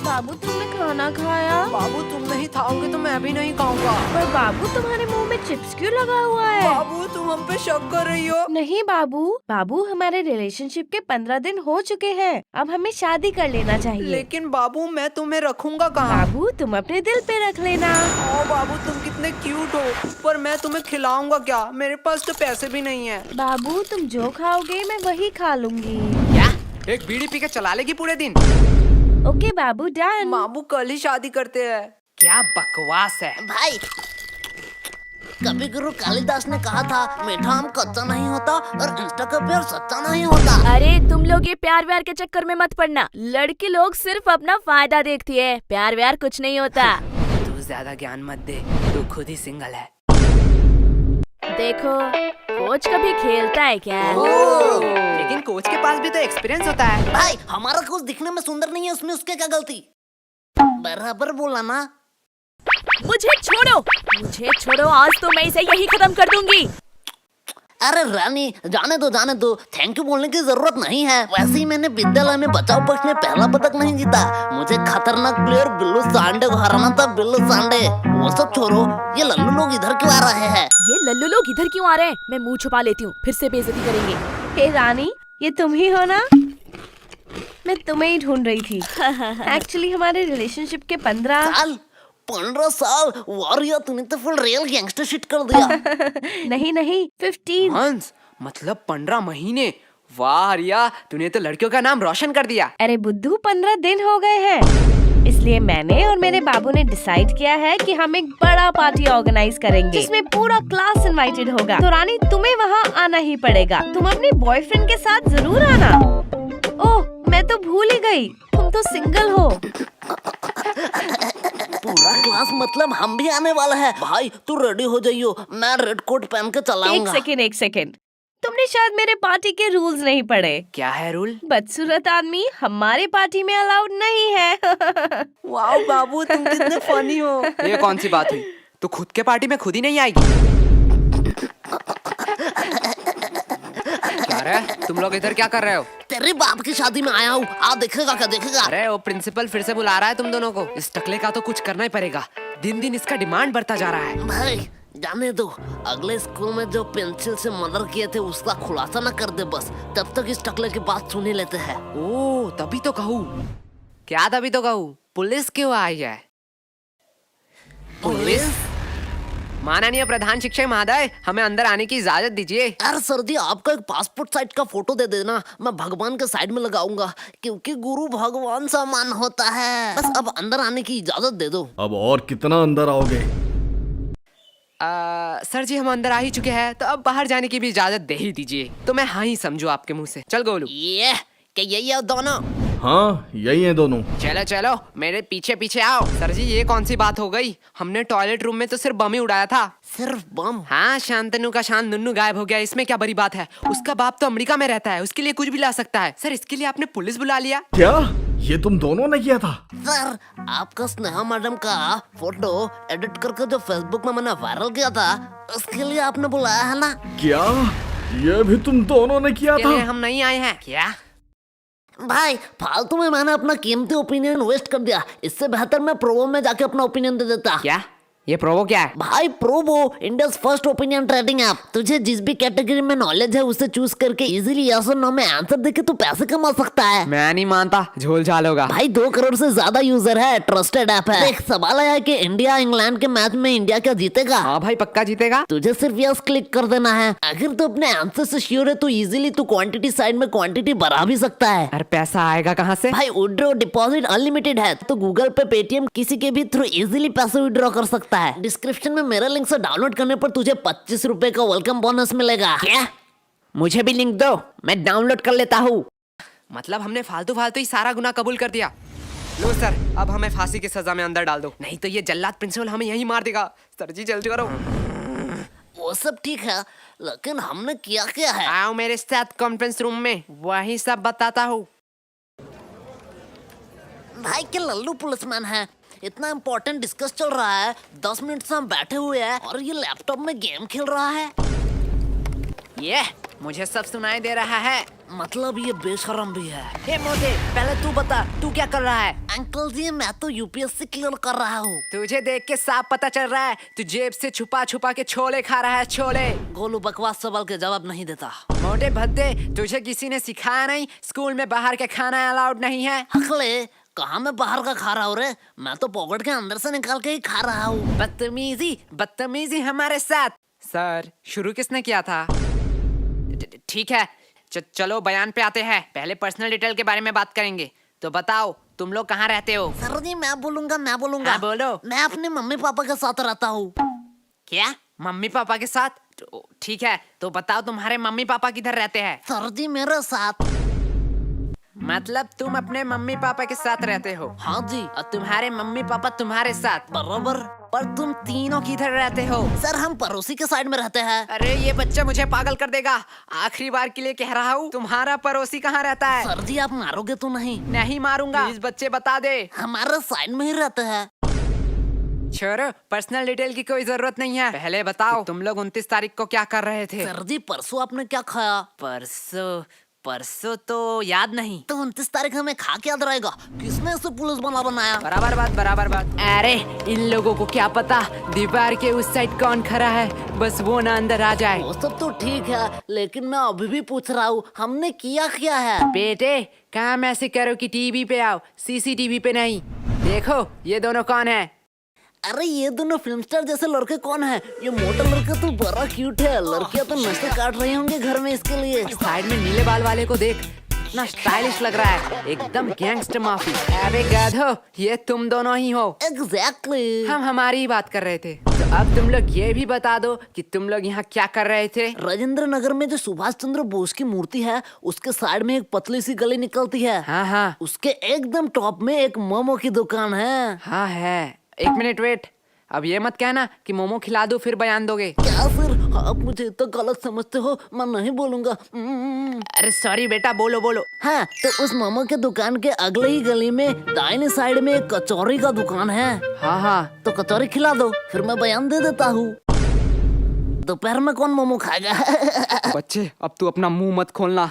बाबू तुमने खाना खाया? बाबू तुम नहीं खाओगे तो मैं भी नहीं खाऊंगा। पर बाबू तुम्हारे मुंह में चिप्स क्यों लगा हुआ है? बाबू तुम हम पे शक कर रही हो? नहीं बाबू, बाबू हमारे रिलेशनशिप के 15 दिन हो चुके हैं। अब हमें शादी कर लेना चाहिए। लेकिन बाबू मैं तुम्हें रखूंगा कहाँ? बाबू तुम अपने दिल पे रख लेना। ओ बाबू तुम कितने क्यूट हो, पर मैं तुम्हें खिलाऊंगा क्या? मेरे पास तो पैसे भी नहीं है। बाबू तुम जो खाओगे मैं वही खा लूंगी। क्या? एक बीड़ी पी के चला लेगी पूरे दिन? ओके बाबू डन। बाबू कल ही शादी करते हैं। क्या बकवास है भाई, कवि गुरु कालिदास ने कहा था मीठा आम कच्चा नहीं होता और इंस्टा का प्यार सच्चा नहीं होता। अरे तुम लोग ये प्यार व्यार के चक्कर में मत पड़ना। लड़की लोग सिर्फ अपना फायदा देखती है, प्यार व्यार कुछ नहीं होता। तू ज्यादा ज्ञान मत दे, तू खुद ही सिंगल है। देखो कोच कभी खेलता है क्या? लेकिन कोच के पास भी तो एक्सपीरियंस होता है। भाई हमारा कोच दिखने में सुंदर नहीं है, उसमें उसके क्या गलती? बराबर बोला ना। मुझे छोड़ो, आज तो मैं इसे यही खत्म कर दूंगी। अरे रानी जाने दो, थैंक यू बोलने की जरूरत नहीं है। वैसे ही मैंने विद्यालय में बचाव पक्ष में पहला पदक नहीं जीता। मुझे खतरनाक प्लेयर बिल्लू सांडे को हराना था। बिल्लू सांडे वो सब छोड़ो, ये लल्लू लोग इधर क्यों आ रहे हैं? ये लल्लू लोग इधर क्यों आ रहे हैं? मैं मुंह छुपा लेती हूँ, फिर से बेइज्जती करेंगे। हे रानी, ये तुम ही हो ना? मैं तुम्हें ही ढूंढ रही थी। एक्चुअली हमारे रिलेशनशिप के 15 साल वारिया, तूने तो फुल रियल गैंगस्टर शिट कर दिया। नहीं 15। हंस मतलब 15 महीने। वाह रिया, तूने तो लड़कियों का नाम रोशन कर दिया। अरे बुद्धू 15 दिन हो गए हैं, इसलिए मैंने और मेरे बाबू ने डिसाइड किया है कि हम एक बड़ा पार्टी ऑर्गेनाइज करेंगे जिसमें पूरा क्लास इनवाइटेड होगा। तो रानी तुम्हें वहाँ आना ही पड़ेगा। तुम अपने बॉयफ्रेंड के साथ जरूर आना। ओह मैं तो भूल ही गई, तुम तो सिंगल हो। पूरा क्लास मतलब हम भी आने वाला है। भाई तू रेडी हो जाइयो, मैं रेड कोट पहन के चलाऊंगा। एक सेकेंड, तुमने शायद मेरे पार्टी के रूल्स नहीं पढ़े। क्या है रूल? बदसूरत आदमी हमारे पार्टी में अलाउड नहीं है। वाह बाबू तुम कितने फनी हो। ये कौन सी बात हुई? तू खुद के पार्टी में खुद ही नहीं आएगी? क्या रे, तुम लोग इधर क्या कर रहे हो? तेरे बाप की शादी में आया हूँ, आ देखेगा क्या देखेगा। अरे वो प्रिंसिपल फिर से बुला रहा है तुम दोनों को। इस टकले का तो कुछ करना ही पड़ेगा, दिन दिन इसका डिमांड बढ़ता जा रहा है। भाई जाने दो, अगले स्कूल में जो पेंसिल से मर्डर किए थे उसका खुलासा न कर दे बस, तब तक इस टकले की बात सुन ही लेते हैं। ओ तभी तो कहूँ। क्या तभी तो कहूँ? पुलिस क्यों आई है? पुलिस? माननीय प्रधान शिक्षक महोदय, हमें अंदर आने की इजाजत दीजिए। अरे सर जी, आपका एक पासपोर्ट साइज का फोटो दे देना, मैं भगवान के साइड में लगाऊंगा, क्योंकि गुरु भगवान समान होता है। बस अब अंदर आने की इजाजत दे दो। अब और कितना अंदर आओगे? सर जी हम अंदर आ ही चुके हैं, तो अब बाहर जाने की भी इजाजत दे ही दीजिए। तो मैं हाँ ही समझू आपके मुंह से। चल गोलू। ये क्या यही है दोनों? हाँ यही है दोनों। चलो चलो मेरे पीछे पीछे आओ। सर जी ये कौन सी बात हो गई? हमने टॉयलेट रूम में तो सिर्फ बम ही उड़ाया था। सिर्फ बम? हाँ, शांतनु का शान नुन्नू गायब हो गया, इसमें क्या बड़ी बात है? उसका बाप तो अमेरिका में रहता है, उसके लिए कुछ भी ला सकता है। सर इसके लिए आपने पुलिस बुला लिया? क्या ये तुम दोनों ने किया था? सर आपका स्नेहा मैडम का फोटो एडिट करके जो फेसबुक में मैंने वायरल किया था, उसके लिए आपने बुलाया है ना? क्या ये भी तुम दोनों ने किया था? हम नहीं आए हैं क्या? भाई फालतू में मैंने अपना कीमती ओपिनियन वेस्ट कर दिया। इससे बेहतर मैं प्रोवो में जाके अपना ओपिनियन दे देता। क्या? ये प्रोवो क्या है? भाई Probo India first opinion trading app. तुझे जिस भी कैटेगरी में नॉलेज है उसे चूज करके इजीली यस और नो में आंसर देके तू पैसे कमा सकता है। मैं नहीं मानता, झोल झाल होगा। भाई 2 करोड़ से ज्यादा यूजर है, ट्रस्टेड ऐप है। देख सवाल आया कि इंडिया इंग्लैंड के मैच में इंडिया क्या जीतेगा? हाँ भाई पक्का जीतेगा। तुझे सिर्फ यस क्लिक कर देना है। अगर तू अपने आंसर से श्योर है तो इजीली तू क्वांटिटी साइड में क्वांटिटी बढ़ा भी सकता है। अरे पैसा आएगा कहाँ से? भाई विड्रॉ डिपॉजिट अनलिमिटेड है, तो गूगल पे पेटीएम किसी के भी थ्रू इजीली पैसे विड्रॉ कर सकता है। डिस्क्रिप्शन में मेरे लिंक से डाउनलोड करने पर तुझे 25 रुपए का वेलकम बोनस मिलेगा। क्या? मुझे भी लिंक दो, मैं डाउनलोड कर लेता हूँ। मतलब हमने फालतू फालतू ही सारा गुनाह कबूल कर दिया। लो सर, अब हमें फांसी की सजा में अंदर डाल दो, नहीं तो ये जल्लाद प्रिंसिपल हमें यहीं मार देगा। सर जी जल्दी करो। वो सब ठीक है, लेकिन हमने किया क्या है? आओ मेरे साथ कॉन्फ्रेंस रूम में, वही सब बताता हूँ। भाई के लल्लू पुलिसमैन है, इतना इम्पोर्टेंट डिस्कस चल रहा है, 10 मिनट से हम बैठे हुए हैं और ये लैपटॉप में गेम खेल रहा है। ये मुझे सब सुनाई दे रहा है। मतलब ये बेशरम भी है। हे मोटे, पहले तू बता, तू क्या कर रहा है? अंकल जी मैं तो यूपीएससी क्लियर कर रहा हूँ। तुझे देख के साफ पता चल रहा है तू जेब से छुपा छुपा के छोले खा रहा है, छोले। गोलू बकवास सवाल के जवाब नहीं देता। मोटे भद्दे, तुझे किसी ने सिखाया नहीं स्कूल में बाहर के खाना अलाउड नहीं है? हकले कहाँ मैं बाहर का खा रहा हूँ रे, मैं तो पॉकेट के अंदर से निकाल के ही खा रहा हूँ। बदतमीजी बदतमीजी हमारे साथ। सर शुरू किसने किया था? ठीक है, चलो बयान पे आते हैं। पहले पर्सनल डिटेल के बारे में बात करेंगे। तो बताओ तुम लोग कहाँ रहते हो? सर जी मैं बोलूंगा। हाँ, बोलो। मैं अपने मम्मी पापा के साथ रहता हूँ। क्या मम्मी पापा के साथ? ठीक है, तो बताओ तुम्हारे मम्मी पापा किधर रहते हैं? सर जी मेरे साथ। मतलब तुम अपने मम्मी पापा के साथ रहते हो? हाँ जी। और तुम्हारे मम्मी पापा तुम्हारे साथ? बराबर। पर तुम तीनों किधर रहते हो? सर हम पड़ोसी के साइड में रहते हैं। अरे ये बच्चा मुझे पागल कर देगा। आखिरी बार के लिए कह रहा हूँ, तुम्हारा पड़ोसी कहाँ रहता है? सर जी आप मारोगे तो नहीं? नहीं मारूंगा। प्लीज बच्चे बता दे। हमारे साइड में ही रहते हैं। छोड़ो, पर्सनल डिटेल की कोई जरूरत नहीं है। पहले बताओ तुम लोग 29 तारीख को क्या कर रहे थे? सर जी परसों आपने क्या खाया? परसों तो याद नहीं। तो 29 तारीख हमें खा के याद रहेगा। किसने इसे पुलिस बना बनाया? बराबर बात। अरे इन लोगों को क्या पता दीवार के उस साइड कौन खड़ा है, बस वो ना अंदर आ जाए। वो सब तो ठीक है, लेकिन मैं अभी भी पूछ रहा हूँ हमने किया है? बेटे काम ऐसे करो कि टीवी पे आओ, सीसीटीवी पे नहीं। देखो ये दोनों कौन है? अरे ये दोनों फिल्म स्टार जैसे लड़के कौन है? ये मोटा लड़का तो बड़ा क्यूट है। लड़कियां तो नशे काट रही होंगे घर में इसके लिए। साइड में नीले बाल वाले को देख, इतना स्टाइलिश लग रहा है, एकदम गैंगस्टर माफी। अरे गधो, ये तुम दोनों ही हो। एग्जैक्टली। हम हमारी ही बात कर रहे थे। तो अब तुम लोग ये भी बता दो कि तुम लोग यहाँ क्या कर रहे थे? राजेंद्र नगर में जो सुभाष चंद्र बोस की मूर्ति है उसके साइड में एक पतली सी गली निकलती है। हाँ उसके एकदम टॉप में एक मोमो की दुकान है। हाँ है। एक मिनट वेट, अब ये मत कहना कि मोमो खिला दो फिर बयान दोगे। क्या सर आप मुझे इतना गलत समझते हो? मैं नहीं बोलूंगा। अरे सॉरी बेटा, बोलो। हाँ तो उस मोमो के दुकान के अगले ही गली में दाहिने साइड में एक कचौरी का दुकान है। हाँ तो कचौरी खिला दो फिर मैं बयान दे देता हूँ। दोपहर में कौन मोमो खाएगा? बच्चे अब तू अपना मुंह मत खोलना।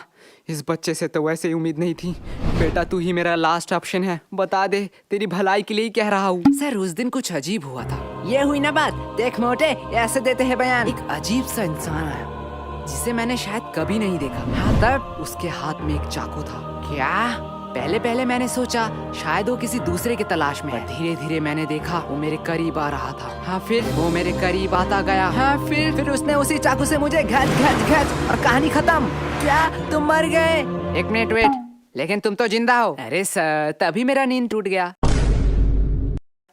इस बच्चे से तो वैसे ही उम्मीद नहीं थी। बेटा तू ही मेरा लास्ट ऑप्शन है, बता दे, तेरी भलाई के लिए ही कह रहा हूँ। सर उस दिन कुछ अजीब हुआ था। ये हुई ना बात। देख मोटे, ऐसे देते हैं बयान। एक अजीब सा इंसान आया जिसे मैंने शायद कभी नहीं देखा। हाँ तब उसके हाथ में एक चाकू था। क्या? पहले मैंने सोचा शायद वो किसी दूसरे की तलाश में है। धीरे धीरे मैंने देखा वो मेरे करीब आ रहा था। हाँ फिर वो मेरे करीब आता गया। हाँ फिर उसने उसी चाकू से मुझे घच और कहानी खत्म। क्या तुम मर गए? एक मिनट वेट, लेकिन तुम तो जिंदा हो। अरे सर तभी मेरा नींद टूट गया।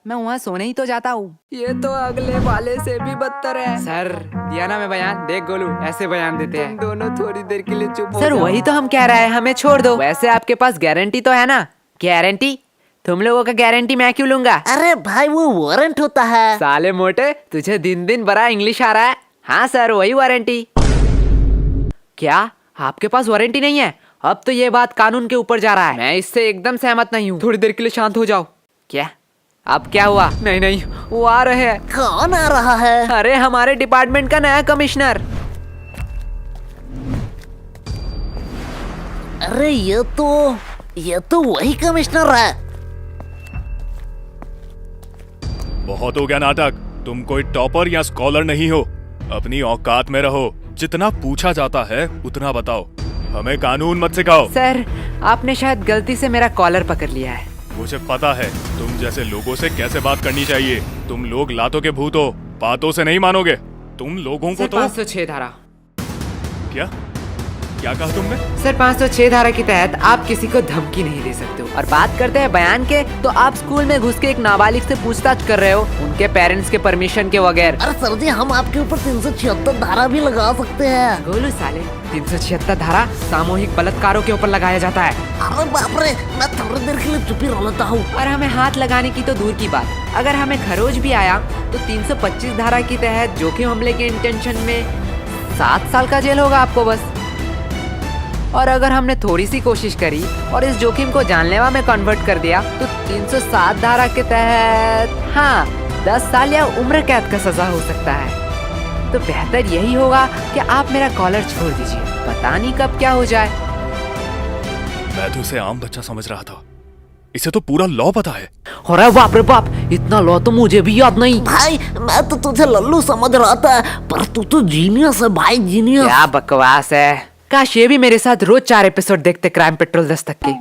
मैं वहाँ सोने ही तो जाता हूँ। ये तो अगले वाले से भी बदतर है। सर दिया ना मैं बयान। देख गोलू, ऐसे बयान देते हैं। दोनों थोड़ी देर के लिए चुप हो जाओ। सर वही तो हम कह रहे हैं, हमें छोड़ दो। वैसे आपके पास गारंटी तो है ना? गारंटी? तुम लोगों का गारंटी मैं क्यों लूंगा? अरे भाई वो वारंट होता है। साले मोटे, तुझे दिन दिन बड़ा इंग्लिश आ रहा है। हाँ सर वही वारंटी। क्या आपके पास वारंटी नहीं है? अब तो ये बात कानून के ऊपर जा रहा है। मैं इससे एकदम सहमत नहीं हूँ। थोड़ी देर के लिए शांत हो जाओ। क्या अब क्या हुआ? नहीं वो आ रहे हैं। कौन आ रहा है? अरे हमारे डिपार्टमेंट का नया कमिश्नर। अरे ये तो वही कमिश्नर है। बहुत हो गया नाटक। तुम कोई टॉपर या स्कॉलर नहीं हो, अपनी औकात में रहो। जितना पूछा जाता है उतना बताओ, हमें कानून मत सिखाओ। सर आपने शायद गलती से मेरा कॉलर पकड़ लिया है। मुझे पता है तुम जैसे लोगों से कैसे बात करनी चाहिए। तुम लोग लातों के भूत हो, बातों से नहीं मानोगे। तुम लोगों को तो 506 धारा। क्या कहा तुमने? सर 506 धारा के तहत आप किसी को धमकी नहीं दे सकते हो। और बात करते हैं बयान के, तो आप स्कूल में घुस के एक नाबालिग से पूछताछ कर रहे हो, उनके पेरेंट्स के परमिशन के बगैर। अरे सर जी हम आपके ऊपर 376 धारा भी लगा सकते हैं। गोलू साले, 376 धारा सामूहिक बलात्कारों के ऊपर लगाया जाता है। अरे बाप रे, मैं थोड़ी देर के लिए चुप ही रह लेता हूँ। और हमें हाथ लगाने की तो दूर की बात, अगर हमें खरोच भी आया तो 325 धारा के तहत जोखिम हमले के इंटेंशन में 7 साल का जेल होगा आपको बस। और अगर हमने थोड़ी सी कोशिश करी और इस जोखिम को जानलेवा में कन्वर्ट कर दिया तो 307 धारा के तहत 10 साल या उम्र कैद का सजा हो सकता है। तो बेहतर यही होगा कि आप मेरा कॉलर छोड़ दीजिए, पता नहीं कब क्या हो जाए। मैं तो उसे आम बच्चा समझ रहा था, इसे तो पूरा लॉ पता है। अरे बाप रे बाप, इतना लॉ तो मुझे भी याद नहीं। भाई मैं तो तुझे लल्लू समझ रहा था, पर तू तो जीनियस है भाई, जीनियस। क्या बकवास है, काश ये भी मेरे साथ रोज 4 एपिसोड देखते क्राइम पेट्रोल दस्तक के।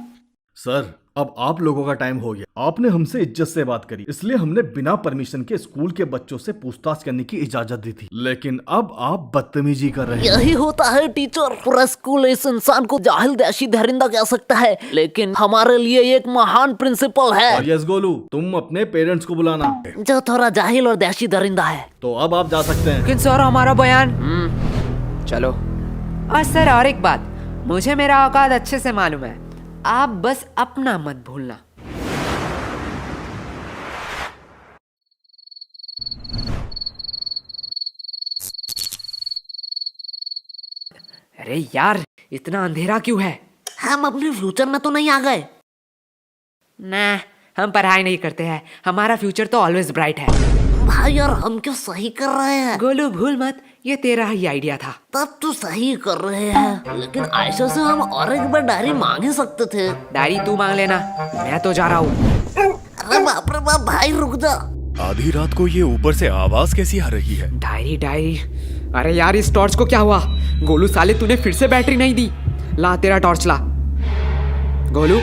सर अब आप लोगों का टाइम हो गया। आपने हमसे इज्जत से बात करी, इसलिए हमने बिना परमिशन के स्कूल के बच्चों से पूछताछ करने की इजाजत दी थी, लेकिन अब आप बदतमीजी कर रहे हैं। यही होता है टीचर, पूरा स्कूल इस इंसान को जाहिल देशी दरिंदा कह सकता है, लेकिन हमारे लिए एक महान प्रिंसिपल है और यस गोलू, तुम अपने पेरेंट्स को बुलाना। जो थोड़ा जाहिल और देशी दरिंदा है। तो अब आप जा सकते हैं। लेकिन सर हमारा बयान। चलो। और सर और एक बात, मुझे मेरा औकात अच्छे से मालूम है, आप बस अपना मत भूलना। अरे यार, इतना अंधेरा क्यों है? हम अपने फ्यूचर में तो नहीं आ गए? ना, हम पढ़ाई नहीं करते हैं, हमारा फ्यूचर तो ऑलवेज ब्राइट है। भाई यार हम क्यों सही कर रहे हैं? गोलू भूल मत, ये तेरा ही आइडिया था। तब तो सही कर रहे हैं, लेकिन आयशा से हम और एक बार डायरी मांग ही सकते थे। डायरी तू मांग लेना, मैं तो जा रहा हूँ। अरे बाप रे बाप भाई रुक जा। आधी रात को ये ऊपर से आवाज कैसी आ रही है? डायरी डायरी, अरे यार इस टॉर्च को क्या हुआ? गोलू साले तूने फिर से बैटरी नहीं दी। ला तेरा टॉर्च ला। गोलू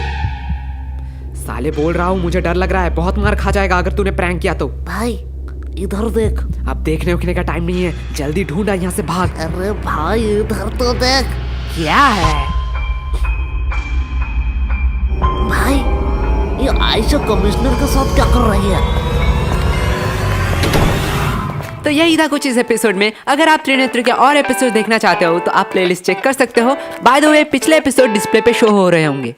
साले बोल रहा हूँ, मुझे डर लग रहा है, बहुत मार खा जाएगा अगर तूने प्रैंक किया तो। भाई इधर देख। अब देखने उखने का टाइम नहीं है, जल्दी ढूंढा, यहाँ से भाग। अरे भाई इधर तो देख। क्या है? भाई ये आयशा कमिश्नर के साथ क्या कर रही है? तो यही था कुछ इस एपिसोड में। अगर आप त्रिनेत्र के और एपिसोड देखना चाहते हो तो आप प्लेलिस्ट चेक कर सकते हो। बाय द वे पिछले एपिसोड डिस्प्ले पे शो हो रहे होंगे।